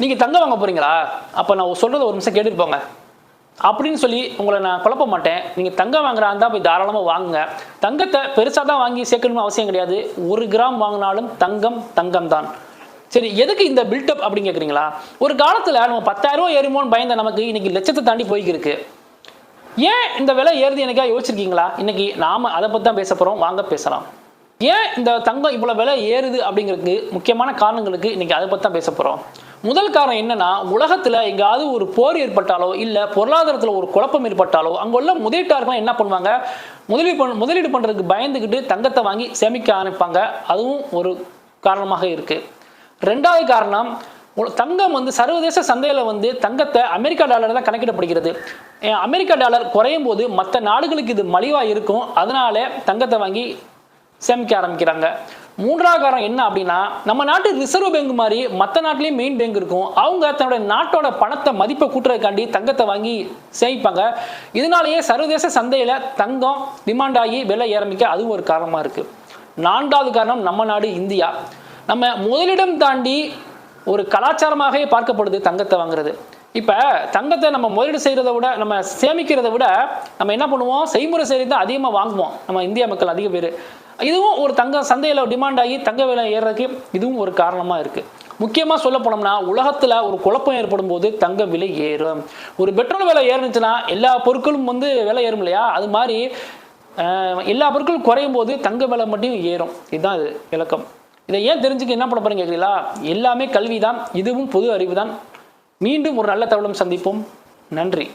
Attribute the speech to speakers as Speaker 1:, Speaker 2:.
Speaker 1: நீங்கள் தங்கம் வாங்க போகிறீங்களா? அப்போ நான் சொல்கிறத ஒரு நிமிஷம் கேட்டுட்டு போங்க அப்படின்னு சொல்லி உங்களை நான் குழப்ப மாட்டேன். நீங்கள் தங்கம் வாங்குறா இருந்தால் போய் தாராளமாக வாங்குங்க. தங்கத்தை பெருசாக தான் வாங்கி சேர்க்கணும்னு அவசியம் கிடையாது. 1 கிராம் வாங்கினாலும் தங்கம் தங்கம் தான். சரி, எதுக்கு இந்த பில்டப் அப்படின்னு கேட்குறீங்களா? ஒரு காலத்தில் நம்ம 10,000 ரூபா ஏறுமோன்னு பயந்த நமக்கு இன்னைக்கு லட்சத்தை தாண்டி போய்க்கிருக்கு. ஏன் இந்த விலை ஏறுது எனக்கா யோசிச்சிருக்கீங்களா? இன்னைக்கு நாம அதை பற்றி தான் பேச போகிறோம். வாங்க பேசலாம். ஏன் இந்த தங்கம் இவ்வளோ விலை ஏறுது அப்படிங்கிறதுக்கு முக்கியமான காரணங்களுக்கு இன்னைக்கு அதை பற்றி தான் பேச போகிறோம். முதல் காரணம் என்னன்னா, உலகத்தில் எங்காவது ஒரு போர் ஏற்பட்டாலோ இல்லை பொருளாதாரத்தில் ஒரு குழப்பம் ஏற்பட்டாலோ அங்குள்ள முதலீட்டாளர்கள் என்ன பண்ணுவாங்க, முதலீடு பண்ணுறதுக்கு பயந்துக்கிட்டு தங்கத்தை வாங்கி சேமிக்க ஆரம்பிப்பாங்க. அதுவும் ஒரு காரணமாக இருக்கு. ரெண்டாவது காரணம், தங்கம் சர்வதேச சந்தையில் தங்கத்தை அமெரிக்கா டாலர் தான் கணக்கிடப்படுகிறது. அமெரிக்கா டாலர் குறையும் போது மற்ற நாடுகளுக்கு இது மலிவாக இருக்கும். அதனால தங்கத்தை வாங்கி சேமிக்க ஆரம்பிக்கிறாங்க. மூன்றாவது காரணம் என்ன அப்படின்னா, நம்ம நாட்டு ரிசர்வ் பேங்க் மாதிரி மற்ற நாட்டிலையும் மெயின் பேங்க் இருக்கும். அவங்க தன்னுடைய நாட்டோட பணத்தை மதிப்பை கூட்டுறதுக்காண்டி தங்கத்தை வாங்கி சேமிப்பாங்க. இதனாலேயே சர்வதேச சந்தையில் தங்கம் டிமாண்ட் ஆகி விலை ஏறமிக்க அதுவும் ஒரு காரணமாக இருக்குது. நான்காவது காரணம், நம்ம நாடு இந்தியா. நம்ம முதலிடம் தாண்டி ஒரு கலாச்சாரமாகவே பார்க்கப்படுது தங்கத்தை வாங்குறது. இப்போ தங்கத்தை நம்ம முதலீடு செய்கிறத விட, நம்ம சேமிக்கிறத விட நம்ம என்ன பண்ணுவோம், செய்முறை செய்கிறது தான் அதிகமாக வாங்குவோம் நம்ம இந்திய மக்கள் அதிக பேர். இதுவும் ஒரு தங்க சந்தையில் டிமாண்ட் ஆகி தங்க விலை ஏறதுக்கு இதுவும் ஒரு காரணமாக இருக்குது. முக்கியமாக சொல்ல போனோம்னா, உலகத்தில் ஒரு குழப்பம் ஏற்படும் போது தங்க விலை ஏறும். ஒரு பெட்ரோல் விலை ஏறுனுச்சுன்னா எல்லா பொருட்களும் விலை ஏறும் இல்லையா? அது மாதிரி எல்லா பொருட்களும் குறையும் போது தங்க விலை மட்டும் ஏறும். இதுதான் இது விளக்கம். இதை ஏன் தெரிஞ்சுக்க என்ன பண்ண போறீங்க கேட்குறீங்களா? எல்லாமே கல்வி தான். இதுவும் பொது அறிவு தான். மீண்டும் ஒரு நல்ல தகவலும் சந்திப்போம். நன்றி.